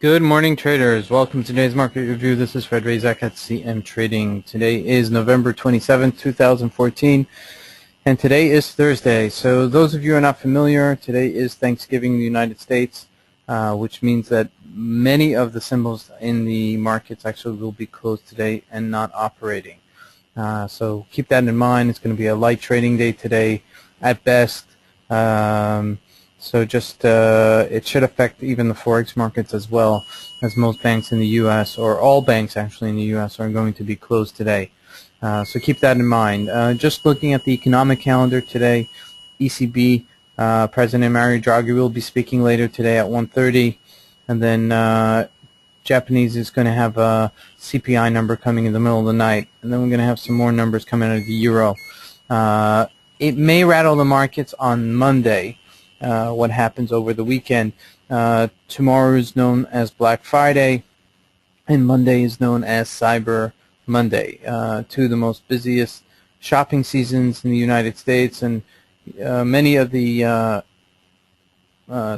Good morning, traders. Welcome to today's market review. This is Razak at CMTrading. Today is November 27th, 2014, and today is Thursday. So those of you who are not familiar, today is Thanksgiving in the United States, which means that many of the symbols in the markets actually will be closed today and not operating. So keep that in mind. It's going to be a light trading day today at best. So just it should affect even the forex markets as well, as most banks in the U.S. or all banks actually in the U.S. are going to be closed today. So keep that in mind. Just looking at the economic calendar today, ECB President Mario Draghi will be speaking later today at 1:30, and then Japanese is going to have a CPI number coming in the middle of the night, and then we're going to have some more numbers coming out of the euro. It may rattle the markets on Monday. What happens over the weekend. Tomorrow is known as Black Friday, and Monday is known as Cyber Monday. Two of the most busiest shopping seasons in the United States, and many of the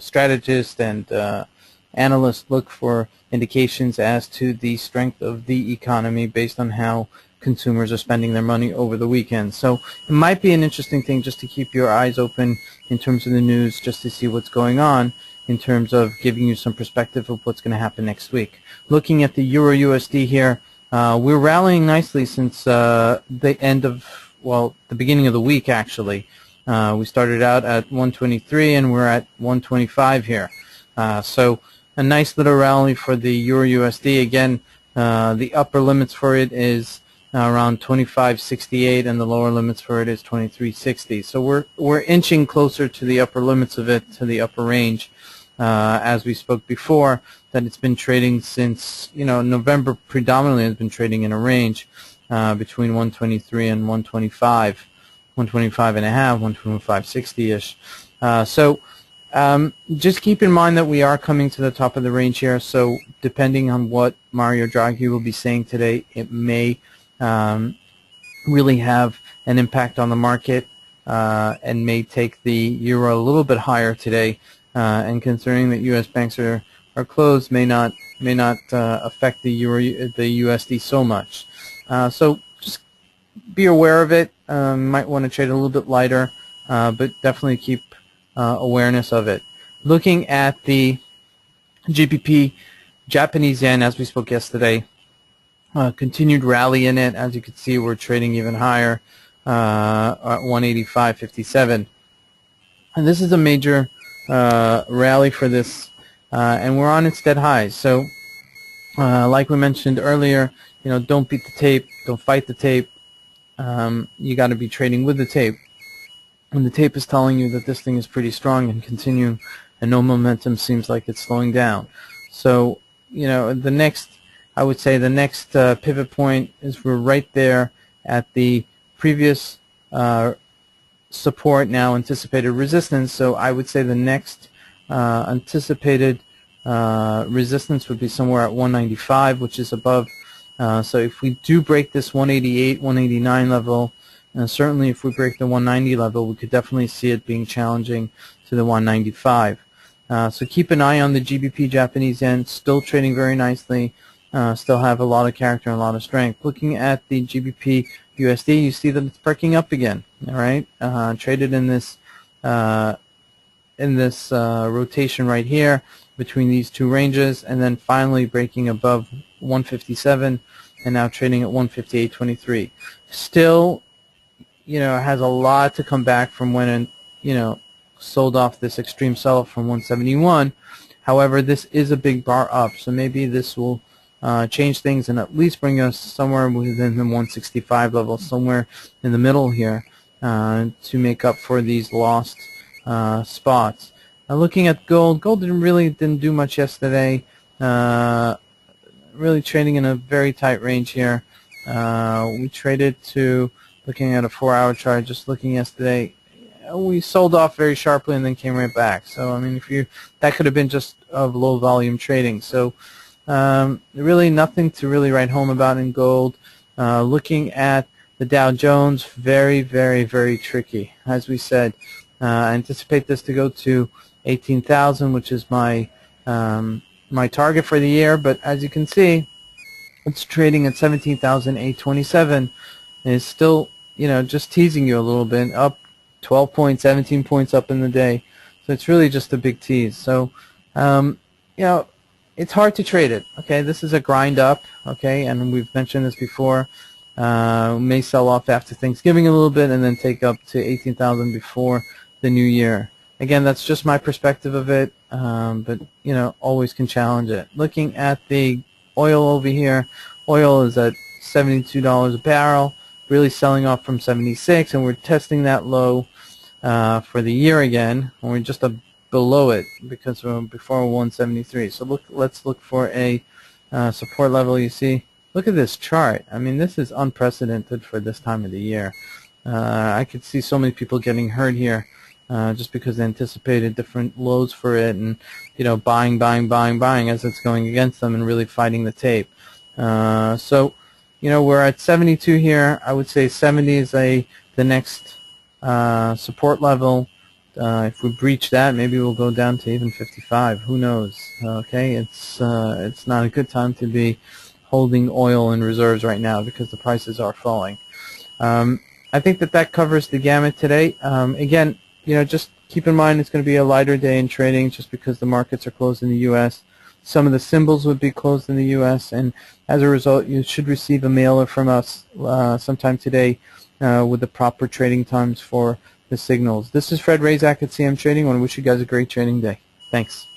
strategists and analysts look for indications as to the strength of the economy based on how consumers are spending their money over the weekend. So it might be an interesting thing just to keep your eyes open in terms of the news, just to see what's going on in terms of giving you some perspective of what's going to happen next week. Looking at the Euro USD here, we're rallying nicely since the beginning of the week actually. We started out at 123 and we're at 125 here. So a nice little rally for the Euro USD. Again, the upper limits for it is around 25.68, and the lower limits for it is 23.60. So we're inching closer to the upper limits of it, to the upper range, as we spoke before. That it's been trading since November. Predominantly has been trading in a range between 123 and 125, 125 and a half, 125.60ish. So just keep in mind that we are coming to the top of the range here. So depending on what Mario Draghi will be saying today, it may really have an impact on the market and may take the euro a little bit higher today. And considering that U.S. banks are closed, may not affect the USD so much. So just be aware of it. Might want to trade a little bit lighter, but definitely keep awareness of it. Looking at the GBP Japanese yen, as we spoke yesterday. Continued rally in it. As you can see, we're trading even higher at 185.57, and this is a major rally for this, and we're on its dead highs. So like we mentioned earlier, don't beat the tape, don't fight the tape. You got to be trading with the tape, and the tape is telling you that this thing is pretty strong and continuing, and no momentum seems like it's slowing down. So I would say the next pivot point is we're right there at the previous support, now anticipated resistance. So I would say the next anticipated resistance would be somewhere at 195, which is above. So if we do break this 188, 189 level, and certainly if we break the 190 level, we could definitely see it being challenging to the 195. So keep an eye on the GBP Japanese yen, still trading very nicely. Still have a lot of character and a lot of strength. Looking at the GBP USD, you see that it's perking up again. All right, traded in this rotation right here between these two ranges, and then finally breaking above 157, and now trading at 158.23. Still, has a lot to come back from when sold off this extreme sell-off from 171. However, this is a big bar up, so maybe this will change things and at least bring us somewhere within the 165 level, somewhere in the middle here, to make up for these lost spots. Now looking at gold, didn't do much yesterday. Really trading in a very tight range here. We traded to, looking at a 4-hour chart, just looking yesterday, we sold off very sharply and then came right back. So I mean, that could have been just of low volume trading. So really nothing to really write home about in gold. Looking at the Dow Jones, very, very, very tricky. As we said, I anticipate this to go to 18,000, which is my my target for the year, but as you can see, it's trading at 17,827. And it's still, just teasing you a little bit, up 12 points, 17 points up in the day. So it's really just a big tease. So, it's hard to trade it. Okay, this is a grind up. Okay, and we've mentioned this before. May sell off after Thanksgiving a little bit, and then take up to 18,000 before the new year. Again, that's just my perspective of it, but always can challenge it. Looking at the oil over here, oil is at $72 a barrel, really selling off from 76, and we're testing that low for the year again, and we're just below it because we're before 173. So let's look for a support level. You see, look at this chart. I mean, this is unprecedented for this time of the year. I could see so many people getting hurt here just because they anticipated different lows for it, and buying as it's going against them and really fighting the tape. So we're at 72 here. I would say 70 is the next support level. If we breach that, maybe we'll go down to even 55. Who knows? Okay, it's not a good time to be holding oil in reserves right now because the prices are falling. I think that covers the gamut today. Again, just keep in mind it's going to be a lighter day in trading just because the markets are closed in the U.S. Some of the symbols would be closed in the U.S., and as a result, you should receive a mailer from us sometime today with the proper trading times for the signals. This is Fred Razak at CMTrading. I want to wish you guys a great trading day. Thanks.